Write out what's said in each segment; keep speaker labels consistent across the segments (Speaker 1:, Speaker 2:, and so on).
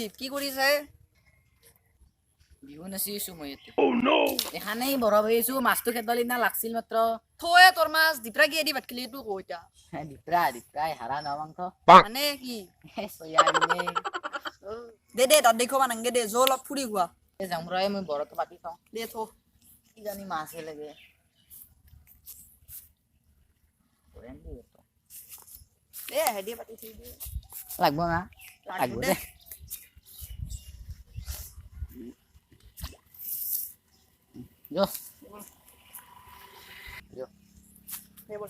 Speaker 1: অঞ্জিত কি কৰিছে
Speaker 2: বিহু নাচিছো মই ইয়াতে দেখা নাই বৰফ হৈছো মাছটো খেদলি না লাগছিল মাত্ৰ
Speaker 1: থয়ে তোৰ মাছ দিপৰা কি দি ভাত খালি এইটো কৈ এতিয়া
Speaker 2: দিপ্ৰাই হাৰা ন মাংস
Speaker 1: মানে কি
Speaker 2: চয়াবিনে
Speaker 1: দে তাত দেখুৱা নাংগে দে জো অলপ ফুৰি খোৱা
Speaker 2: যাম ৰ মই বৰতো পাতি চাওঁ
Speaker 1: দে থ
Speaker 2: কি জানি মাছহে লাগে
Speaker 1: দে হেদি পাতি থৈ দে
Speaker 2: লাগব না
Speaker 1: লাগব দে
Speaker 2: Jo.
Speaker 1: দে বল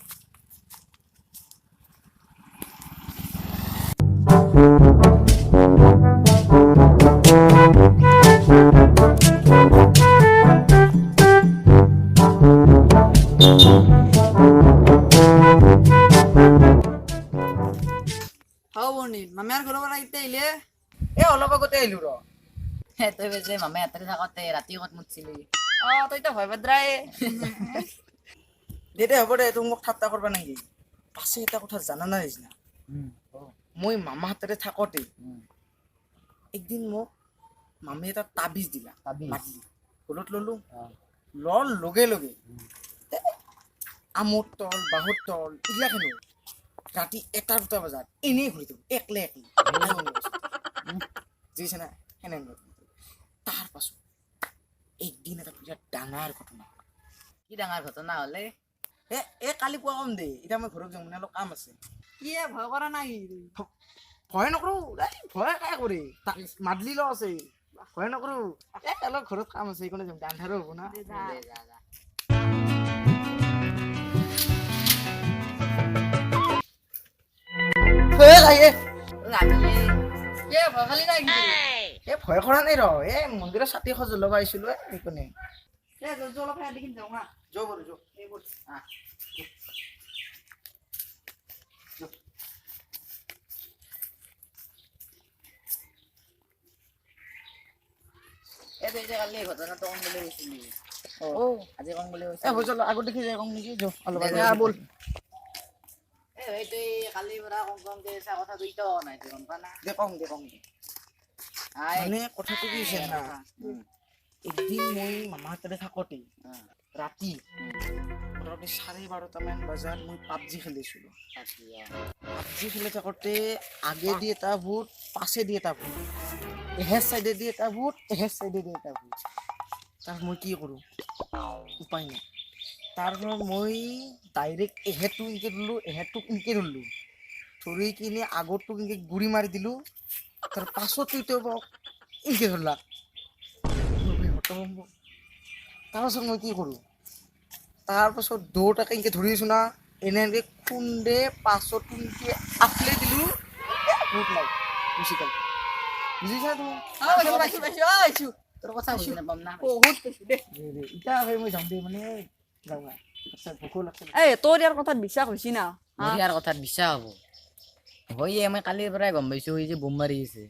Speaker 1: হাও বনি মামাৰ ঘৰৰ পৰা এতিয়া আহিলে
Speaker 2: অলপ আগতে আহিলো ৰ তই বেছে মামে হাতেৰে থাকতে ৰাতি ক'ত মুতছিলি
Speaker 1: তই তো ভয় ভদ্ৰাই
Speaker 3: দে হ'ব দে তোক মোক ঠাট্টা কৰবা নেকি পাছে এটা কথা জানা নাই নিচিনা মই মামা হাতেৰে থাকতে একদিন মোক মামী এটা তাবিজ দিলা মাতিলি ঘৰত ললো লোৱাৰ লগে লগে আমৰ তল বাঁহৰ তল এইগিলাখানো ৰাতি 1-2 বজাত এনেই ঘূৰি থাকো একলে বুজিছে না সেনে তাৰ পাছত একদিন এটা বিৰাট ডাঙৰ ঘটনা
Speaker 2: কি ডাঙৰ ঘটনা হ'লে
Speaker 3: কালি পুৱা কম দে এতিয়া মই ঘৰত যাম মানে অলপ কাম আছে
Speaker 1: কি ভয় কৰা নাই
Speaker 3: ভয় নকৰো ভয় কাই কৰি মাদলি ল আছে ভয় নকৰো অলপ ঘৰত কাম আছে এইকণে যাম আন্ধাৰো হ'ব না
Speaker 1: ভয় খালি নাই
Speaker 3: ভয় কৰা নাই ৰ মন্দিৰৰ ছাতি সজ ল'ব আহিছিলো এইকণে
Speaker 1: অলপ দেখি যাওঁ হা
Speaker 3: যো বাৰু যো
Speaker 2: তই যে কালি ঘটনাটো কম বুলি কৈছিলি আজি কম বুলি কৈছিলি
Speaker 3: হৈ চল আগত দেখি যাই কম নেকি যো অলপ
Speaker 1: বল
Speaker 2: তই কালিৰ পৰা কমকে চা কথা দুইটা নাই তই গম পা না
Speaker 3: দে কম মানে কথাটো কি হৈছে না একদিন মই মামা হাতেৰে থাকোঁতে ৰাতি মোটামুটি 12:30মান বজাত মই পাবজি খেলিছিলোঁ পাবজি খেলি থাকোঁতে আগেদি এটা ভূত পাছেদি এটা ভূত এহেজ চাইডেদি এটা ভূত এহেজ চাইডেদি এটা ভূত তাৰ মই কি কৰোঁ উপায় নাই তাৰপিছত মই ডাইৰেক্ট এহেঁতটো ইনকে ধৰিলোঁ এহেঁতটোক ইনকে ধৰিলোঁ ধৰি কিনে আগৰটোক ইনকে গুৰি মাৰি দিলোঁ তাৰ পাছতো ইনকে ধৰলা তাৰপাছত মই কি কৰোঁ তাৰপাছত দুটাকে ইনকে ধৰি আছোঁ না এনেকৈ খুন্দে পাছত ইনকে আফলে দিলোঁ ভূত নাই গুচি গ'ল বুজিছা তুমি
Speaker 2: তোৰ কথা বুজি নাপাম না
Speaker 1: বহুত কৈছো দে
Speaker 3: এতিয়া মই যাম দেই মানে যাওঁ ভোকো লাগছে
Speaker 1: তোৰ ইয়াৰ কথাত বিশ্বাস হৈছে না
Speaker 2: মোৰ ইয়াৰ কথাত বিশ্বাস হ'ব হয় মই কালিৰ পৰাই গম পাইছোঁ যে বোম মাৰি আছে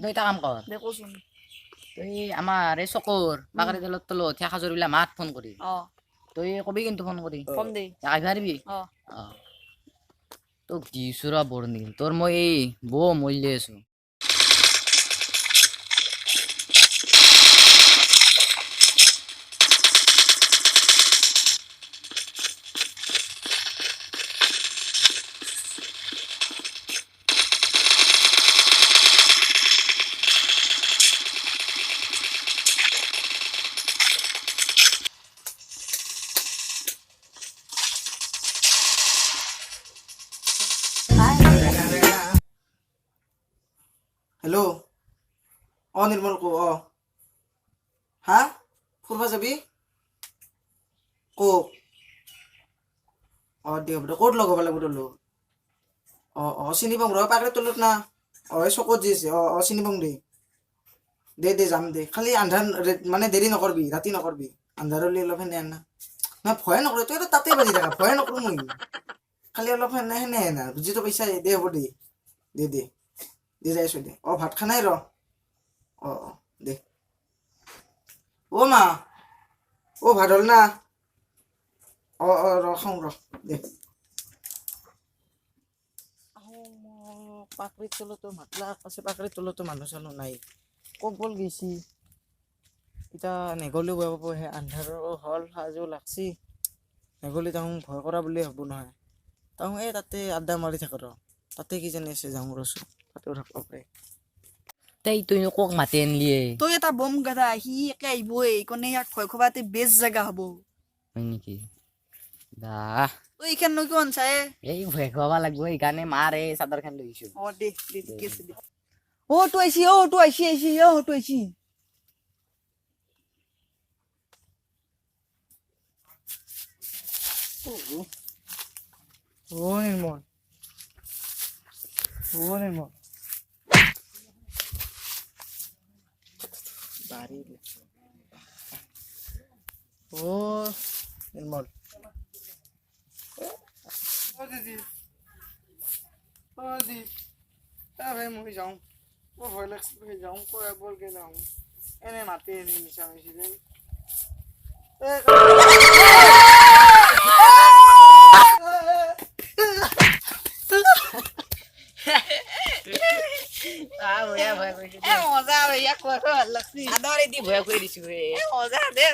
Speaker 2: তই এটা কাম কৰ
Speaker 1: দে কচোন
Speaker 2: তই আমাৰ এই চকুৰ বাকৰি তেলৰ তলত সেই সাজৰবিলাক মাত ফোন কৰি তই কবি কিন্তু ফোন কৰি
Speaker 1: কম দে
Speaker 2: আহিব পাৰিবি তোক দিছোঁ ৰ বৰ্ণি তোৰ মই এই বৌ মৰিলে আছোঁ
Speaker 3: হেল্ল' নিৰ্মল কো হা ফুৰবা যাবি ক'ত দে হ'ব দে ক'ত লগ হ'ব লাগিব তোৰ লগত চিনি পাওঁ ৰ পাকৰিৰ তলত না এই চকত যি আছে চিনি পাওঁ দে যাম দে খালি আন্ধাৰ মানে দেৰি নকৰবি ৰাতি নকৰবি আন্ধাৰ হ'লে অলপ সেনে না নহয় ভয় নকৰোঁ তই তাতে বাজি থাকা ভয় নকৰোঁ মই খালি অলপ সেনে না বুজিতো পাইছা দে হ'ব দে যাই আছোঁ দে ভাত খা নাই ৰ দে মা ভাত হ'ল না ৰ খাওঁ ৰ দে পাকৰিত তলতো মাতলা আছে পাকৰিত তলতো মানুহ চানুহ নাই ক'ত গ'ল গেছি এতিয়া নেগলেও বেয়া পাব সেই আন্ধাৰো হ'ল সাজো লাগছি নেগলি তাহোঁ ভয় কৰা বুলি ভাবো নহয় তাহোঁ এই তাতে আড্ডা মাৰি থাক ৰ তাতে কিজানি আছে যাওঁ ৰচোন তাতেও থাকিব পাৰে
Speaker 2: তাই তুই কক মাতি আনলিয়ে
Speaker 1: তই এটা বম গাধা সি একে আহিবই কোনে ইয়াক ভয় খোৱাতে বেষ্ট জেগা হ'ব
Speaker 2: হয় নেকি দা
Speaker 1: তই এইখান নই কিয় চাই
Speaker 2: এই ভয় খুৱাব লাগব সেইকাৰণে মাৰ এই চাদৰখন লৈ আহিছো
Speaker 1: দে ঠিকে আছে দে তো আইছি তো আইছি তো আইছি
Speaker 3: নিৰ্মল নিৰ্মল নিৰ্মল দিদি দি ভাই মই যাওঁ মোৰ ভয় লাগছে ভাই যাওঁ কৈ বলকে যাওঁ এনে মাতি এনে মিছা মিছি দেই
Speaker 2: ভয় কৰিছো
Speaker 1: মজা ইয়াক কৈ ভাল লাগছি
Speaker 2: চাদৰ এদি ভয় কৰি দিছো
Speaker 1: মজা দে